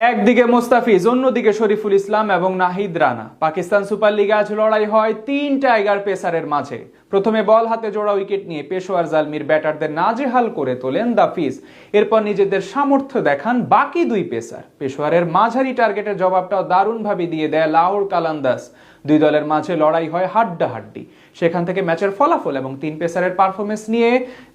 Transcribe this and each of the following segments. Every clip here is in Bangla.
একদিকে মোস্তাফিজ, অন্যদিকে শরীফুল ইসলাম এবং নাহিদ রানা। পাকিস্তান সুপার লিগে আজ লড়াই হয় তিন টাইগার পেসারের মাঝে। প্রথমে বল হাতে জোড়া উইকেট নিয়ে পেশোয়ার জালমির ব্যাটারদের নাজেহাল করে তোলেন দাফিজ। এরপর নিজেদের সামর্থ্য দেখান বাকি দুই পেসার। পেশোয়ারের মাঝারি টার্গেটের জবাবটাও দারুণভাবে দিয়ে দেয় লাহোর কালান্দাস। দুই দলের মাঝে লড়াই হয় হাড্ডাহাড্ডি। সেখান থেকে ম্যাচের ফলাফল এবং তিন পেসারের পারফরমেন্স নিয়ে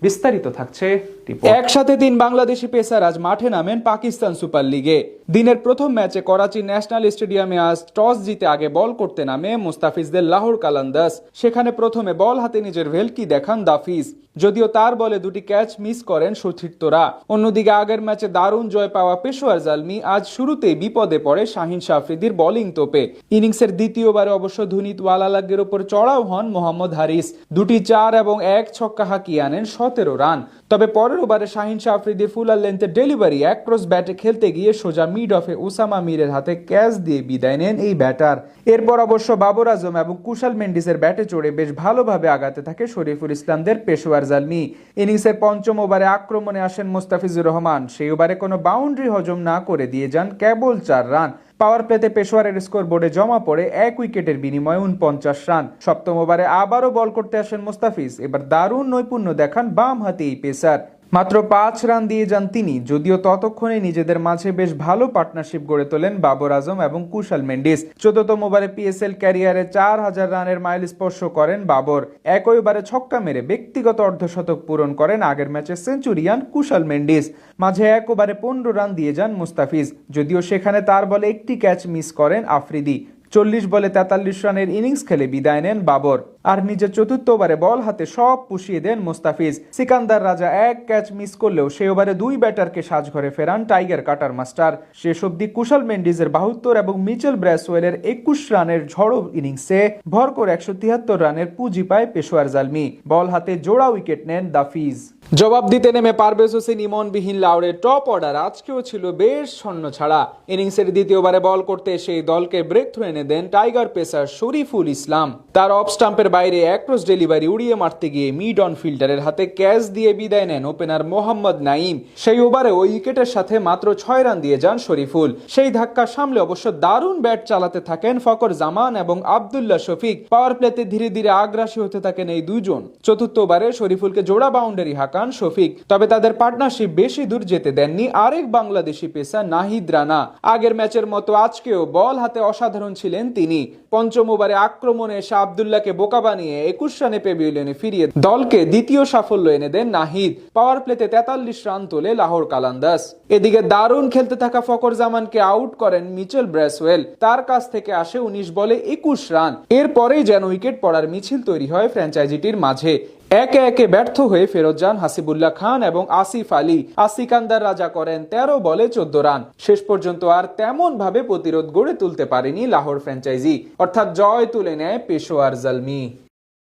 বিস্তারিত থাকছে রিপোর্ট। একসাথে তিন বাংলাদেশি পেসার আজ মাঠে নামেন পাকিস্তান সুপার লিগে। দিনের প্রথম ম্যাচে করাচি ন্যাশনাল স্টেডিয়ামে আজ টস জিতে আগে বল করতে নামে মুস্তাফিজদের লাহোর কালান্দাস। সেখানে প্রথমে বল হাতে নিজের ভেলকি দেখান দাফিজ, যদিও তার বলে দুটি ক্যাচ মিস করেন সতীর্থরা। অন্যদিকে আগের ম্যাচে দারুণ জয় পাওয়া পেশোয়ার জালমি আজ শুরুতেই বিপদে পড়ে শাহিন আফ্রিদির বোলিং তোপে। ইনিংসের দ্বিতীয়বারে অবশ্য ধুনিত ওয়ালালাগের উপর চড়াও হন মোহাম্মদ হারিস। দুটি 4 এবং 1 ছক্কা হাঁকিয়ে আনেন 17 রান। তবে পরের ওভারে শাহিন আফ্রিদির ফুলার লেন্থের ডেলিভারি এক ক্রস ব্যাটে খেলতে গিয়ে সোজা মিড অফে ওসামা মিরের হাতে ক্যাচ দিয়ে বিদায় নেন এই ব্যাটার। এরপর অবশ্য বাবর আজম এবং কুশাল মেন্ডিসের ব্যাটে চড়ে বেশ ভালোভাবে আগাতে থাকে শরীফুল ইসলামদের পেশোয়ার জালমি। ইনিংসের পঞ্চম ওভারে আক্রমণে আসেন মোস্তাফিজুর রহমান। সেই ওভারে কোনো বাউন্ডারি হজম না করে দিয়ে যান কেবল 4 রান। পাওয়ার প্লেতে পেশোয়ারের স্কোর বোর্ডে জমা পড়ে 1 উইকেটের বিনিময়ে 49 রান। সপ্তম ওভারে আবারও বল করতে আসেন মোস্তাফিজ। এবার দারুণ নৈপুণ্য দেখান বাম হাতে এই পেসার। মাত্র 5 রান দিয়ে যান তিনি, যদিও ততক্ষণে নিজেদের মাঝে বেশ ভালো পার্টনারশিপ গড়ে তোলেন বাবর আজম এবং কুশাল মেন্ডিস। 14তম ওভারে পিএসএল ক্যারিয়ারে 4000 রানের মাইল স্পর্শ করেন বাবর। একই ওভারে ছক্কা মেরে ব্যক্তিগত অর্ধশতক পূরণ করেন আগের ম্যাচে সেঞ্চুরিয়ান কুশাল মেন্ডিস। মাঝে এক ওভারে 15 রান দিয়ে যান মুস্তাফিজ, যদিও সেখানে তার বলে একটি ক্যাচ মিস করেন আফ্রিদি। 40 বলে 43 রানের ইনিংস খেলে বিদায় নেন বাবর। আর নিজের চতুর্থ ওভারে বল হাতে সব পুষিয়ে দেন মুস্তাফিজ। সিকান্দার রাজা এক ক্যাচ মিস করলেও সেই ওভারে দুই ব্যাটারকে সাজঘরে ফেরান টাইগার কাটার মাস্টার। শেষ অব্দি কুশাল মেন্ডিসের 72 এবং মিচেল ব্র্যাসওয়েলের 21 রানের ঝড়ো ইনিংসে ভরকর 173 রানের পুঁজি পায় পেশোয়ার জালমি। বল হাতে জোড়া উইকেট নেন দাফিজ। জবাব দিতে নেমে পারভেজ হোসেন ইমন-বিহীন লাহোরের টপ অর্ডার আজকেও ছিল বেশ ছন্ন ছাড়া। ইনিংসের দ্বিতীয় ওভারে বল করতে সেই দলকে ব্রেক থ্রু এনে দেন টাইগার পেসার শরীফুল ইসলাম। তার অফ স্টাম্পের বাইরে এক ক্রস ডেলিভারি উড়িয়ে মারতে গিয়ে মিড অন ফিল্ডারের হাতে ক্যাচ দিয়ে বিদায় নেন ওপেনার মোহাম্মদ নাইম। সেই ওভারে ওই উইকেটের সাথে মাত্র 6 রান দিয়ে যান শরীফুল। সেই ধাক্কা সামলে অবশ্য দারুণ ব্যাট চালাতে থাকেন ফকর জামান এবং আব্দুল্লাহ শফিক। পাওয়ার প্লেতে ধীরে ধীরে আগ্রাসী হতে থাকেন এই দুইজন। চতুর্থ ওভারে শরীফুলকে জোড়া বাউন্ডারি হাঁকান শফিক। তবে তাদের পার্টনারশিপ বেশি দূর যেতে দেননি আরেক বাংলাদেশি পেসার নাহিদ রানা। আগের ম্যাচের মতো আজকেও বল হাতে অসাধারণ ছিলেন তিনি। পঞ্চম ওভারে আক্রমণে এসে আব্দুল্লাহকে বোকা বানিয়ে 21 রানে প্যাভিলিয়নে ফিরিয়ে দলকে দ্বিতীয় সাফল্য এনে দেন নাহিদ। পাওয়ার প্লেতে 43 রান তোলে লাহোর কালান্দাস। এদিকে দারুণ খেলতে থাকা ফকর জামানকে আউট করেন মিচেল ব্র্যাসওয়েল। তার কাছ থেকে আসে 19 বলে 21 রান। এরপরেই যেন উইকেট পড়ার মিছিল তৈরি হয় ফ্র্যাঞ্চাইজিটির মাঝে। একে একে ব্যর্থ হয়ে ফেরত যান হাসিবুল্লাহ খান এবং আসিফ আলী। সিকান্দার রাজা করেন 13 বলে 14 রান। শেষ পর্যন্ত আর তেমন ভাবে প্রতিরোধ গড়ে তুলতে পারেনি লাহোর ফ্র্যাঞ্চাইজি, অর্থাৎ জয় তুলে নেয় পেশোয়ার জালমি।